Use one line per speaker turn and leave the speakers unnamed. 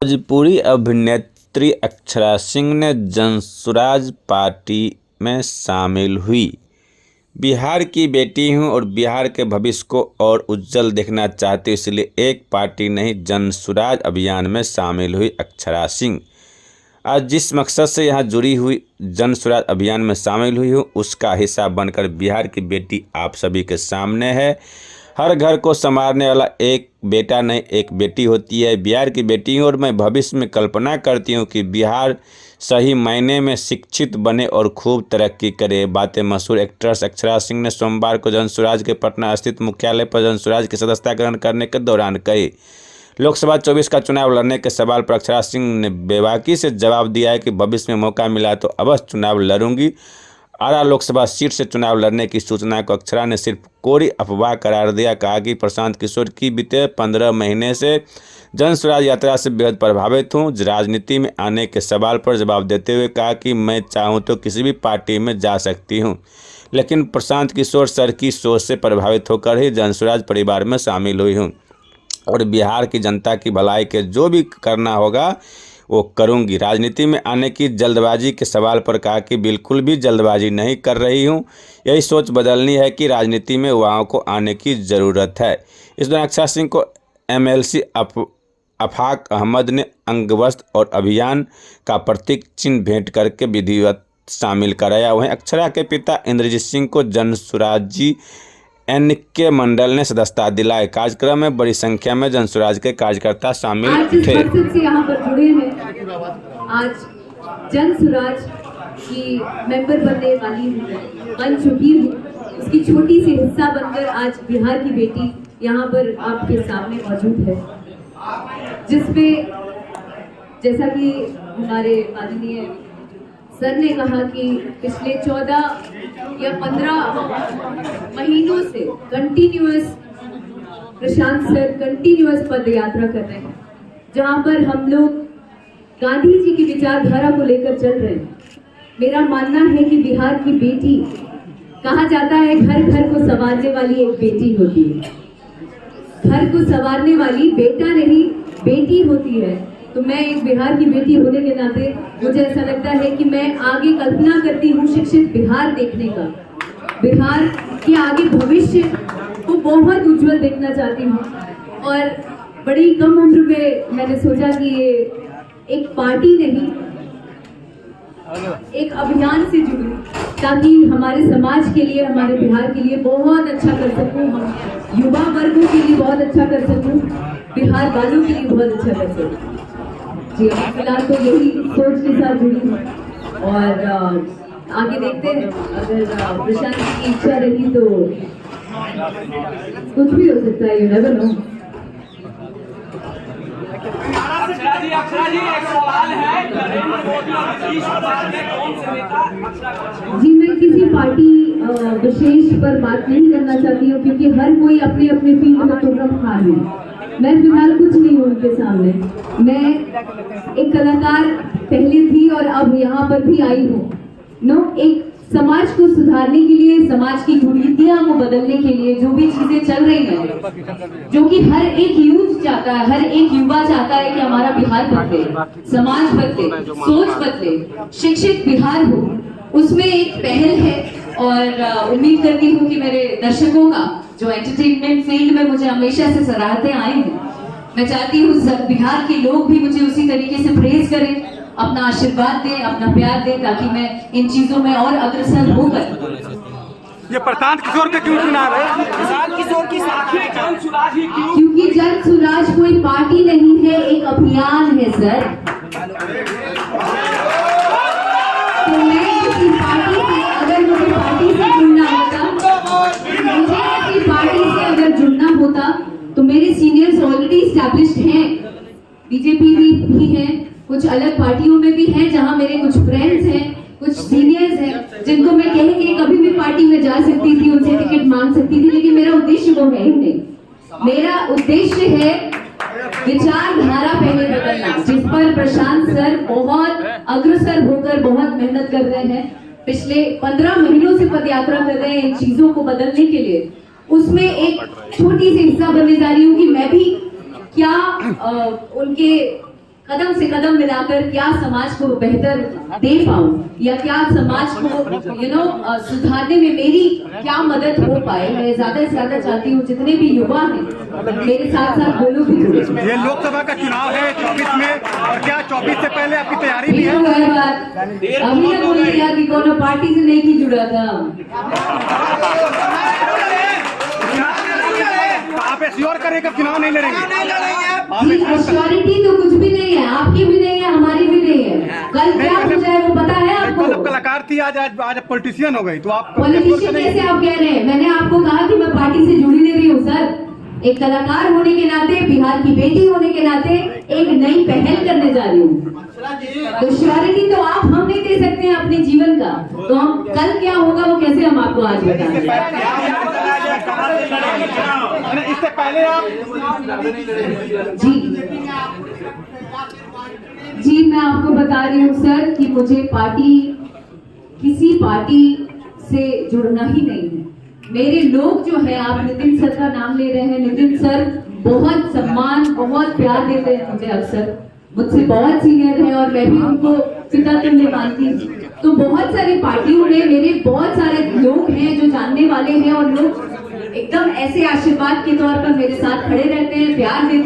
भोजपुरी अभिनेत्री अक्षरा सिंह ने जनसुराज पार्टी में शामिल हुई। बिहार की बेटी हूं और बिहार के भविष्य को और उज्जवल देखना चाहती हूं, इसलिए एक पार्टी नहीं जनसुराज अभियान में शामिल हुई अक्षरा सिंह। आज जिस मकसद से यहां जुड़ी हुई जनसुराज अभियान में शामिल हुई हूं, उसका हिस्सा बनकर बिहार की बेटी आप सभी के सामने है। हर घर को संवारने वाला एक बेटा नहीं एक बेटी होती है। बिहार की बेटी हूँ और मैं भविष्य में कल्पना करती हूँ कि बिहार सही मायने में शिक्षित बने और खूब तरक्की करे। बातें मशहूर एक्ट्रेस अक्षरा सिंह ने सोमवार को जनसुराज के पटना स्थित मुख्यालय पर जनसुराज की सदस्यता ग्रहण करने के दौरान कही। लोकसभा 24 का चुनाव लड़ने के सवाल पर अक्षरा सिंह ने बेबाकी से जवाब दिया है कि भविष्य में मौका मिला तो अवश्य चुनाव लड़ूंगी। आरा लोकसभा सीट से चुनाव लड़ने की सूचना को अक्षरा ने सिर्फ कोरी अफवाह करार दिया। कहा कि प्रशांत किशोर की बीते 15 महीने से जनसुराज यात्रा से बेहद प्रभावित हूं। राजनीति में आने के सवाल पर जवाब देते हुए कहा कि मैं चाहूं तो किसी भी पार्टी में जा सकती हूं, लेकिन प्रशांत किशोर सर की सोच से प्रभावित होकर ही जनसुराज परिवार में शामिल हुई हूँ और बिहार की जनता की भलाई के जो भी करना होगा वो करूंगी। राजनीति में आने की जल्दबाजी के सवाल पर कहा कि बिल्कुल भी जल्दबाजी नहीं कर रही हूं, यही सोच बदलनी है कि राजनीति में युवाओं को आने की ज़रूरत है। इस दौरान अक्षरा सिंह को MLC अफाक अहमद ने अंगवस्त्र और अभियान का प्रतीक चिन्ह भेंट करके विधिवत शामिल कराया। वहीं अक्षरा के पिता इंद्रजीत सिंह को जनसुराजी NK मंडल ने सदस्यता दिलाई। कार्यक्रम में बड़ी संख्या में जनसुराज के कार्यकर्ता शामिल थे।
यहाँ पर जुड़े हैं, आज जनसुराज की मेंबर बनने वाली बन चुकी हूँ, उसकी छोटी सी हिस्सा बनकर आज बिहार की बेटी यहाँ पर आपके सामने मौजूद है, जिसपे जैसा कि हमारे माननीय सर ने कहा कि पिछले 14 या 15 महीनों से कंटिन्यूअस प्रशांत सर कंटिन्यूअस पद यात्रा कर रहे हैं, जहां पर हम लोग गांधी जी की विचारधारा को लेकर चल रहे हैं। मेरा मानना है कि बिहार की बेटी, कहा जाता है घर घर को संवारने वाली एक बेटी होती है, घर को संवारने वाली बेटा नहीं बेटी होती है। तो मैं एक बिहार की बेटी होने के नाते मुझे ऐसा लगता है कि मैं आगे कल्पना करती हूँ शिक्षित बिहार देखने का, बिहार के आगे भविष्य को बहुत उज्जवल देखना चाहती हूँ। और बड़ी कम उम्र में मैंने सोचा कि ये एक पार्टी नहीं एक अभियान से जुड़ूं, ताकि हमारे समाज के लिए, हमारे बिहार के लिए बहुत अच्छा कर सकूं, हम युवा वर्गों के लिए बहुत अच्छा कर सकूं, बिहार वालों के लिए बहुत अच्छा कर सकूं। जी फिलहाल तो यही सोच के साथ जुड़ी हूँ और आगे देखते हैं, अगर प्रशांत की इच्छा रही तो कुछ भी हो सकता है, यू नेवर नो। जी मैं किसी पार्टी विशेष पर बात नहीं करना चाहती हूँ, क्योंकि हर कोई अपने अपने फील्ड में प्रोग्राम खा है। मैं फिलहाल कुछ नहीं हूँ उनके सामने। मैं एक कलाकार पहले थी और अब यहाँ पर भी आई हूँ। एक समाज को सुधारने के लिए, समाज की कुरीतियां को बदलने के लिए जो भी चीजें चल रही हैं, जो कि हर एक यूथ चाहता है, हर एक युवा चाहता है कि हमारा बिहार बदले, समाज बदले, सोच बदले, शिक्षित बिहार हो, उसमें एक पहल है। और उम्मीद करती हूँ कि मेरे दर्शकों का जो एंटरटेनमेंट फील्ड में मुझे हमेशा से सराहते आए हैं, मैं चाहती हूँ बिहार के लोग भी मुझे उसी तरीके से प्रेज करें, अपना आशीर्वाद दें, अपना प्यार दें, ताकि मैं इन चीजों में और अग्रसर होकर।
ये प्रशांत किशोर का क्यों चुनाव है? प्रशांत किशोर की जनसुराज ही क्यों?
क्योंकि जनसुराज कोई पार्टी नहीं है, एक अभियान है सर। तो मैं किसी पार्टी से, अगर मुझे पार्टी से जुड़ना होता, तो मेरे सीनियर्स ऑलरेडी एस्टैब्लिश्ड हैं, बीजेपी भी हैं, कुछ अलग पार्टियों में भी हैं, जहां मेरे कुछ फ्रेंड्स हैं, कुछ सीनियर्स हैं, जिनको मैं कह के कभी भी पार्टी में जा सकती थी, उनसे टिकट मांग सकती थी, लेकिन मेरा उद्देश्य वो है ही नहीं। मेरा उद्देश्य है विचारधारा पहले बदलना, जिस पर प्रशांत सर बहुत अग्रसर होकर बहुत मेहनत कर रहे हैं, पिछले 15 महीनों से पदयात्रा कर रहे हैं इन चीजों को बदलने के लिए। उसमें एक छोटी सी हिस्सा बनने जा रही हूँ कि मैं भी क्या उनके कदम से कदम मिलाकर क्या समाज को बेहतर दे पाऊं या क्या समाज को सुधारने में मेरी क्या मदद हो पाए। मैं ज्यादा से ज्यादा चाहती हूँ जितने भी युवा हैं मेरे साथ साथ वो लोग भी जुड़े।
ये लोकसभा का चुनाव है 24 में, और क्या 24 से पहले आपकी तैयारी भी है?
अभी तक बोल दिया कि कोनो पार्टी से नहीं की जुड़ा था।
आप एश्योर करेंगे चुनाव नहीं लड़ेंगे?
श्योरिटी तो कुछ भी नहीं है, आपकी भी नहीं है, हमारी भी नहीं है। कल क्या हो जाए वो पता है आपको?
कल कलाकार थी, आज पॉलिटिशियन हो गई, तो आप
पॉलिटिशियन कैसे आप कह रहे हैं? मैंने आपको कहा कि मैं पार्टी से जुड़ी नहीं रही हूँ सर। एक कलाकार होने के नाते, बिहार की बेटी होने के नाते एक नई पहल करने जा रही हूँ। तो श्योरिटी तो आप हम नहीं दे सकते हैं अपने जीवन का, तो हम कल क्या होगा वो कैसे हम आपको आज बताएंगे?
इससे पहले आप
जी मैं आपको बता रही हूँ सर कि मुझे किसी पार्टी से जुड़ना ही नहीं है। मेरे लोग जो है, आप नितिन सर का नाम ले रहे हैं, नितिन सर बहुत सम्मान बहुत प्यार देते हैं मुझे, अक्सर मुझसे बहुत सीनियर है और मैं भी उनको पिता तुल्य मानती हूँ। तो बहुत सारी पार्टियों में मेरे बहुत सारे लोग हैं जो जानने वाले हैं और लोग एकदम ऐसे आशीर्वाद के तौर पर मेरे साथ खड़े रहते हैं, प्यार देते हैं।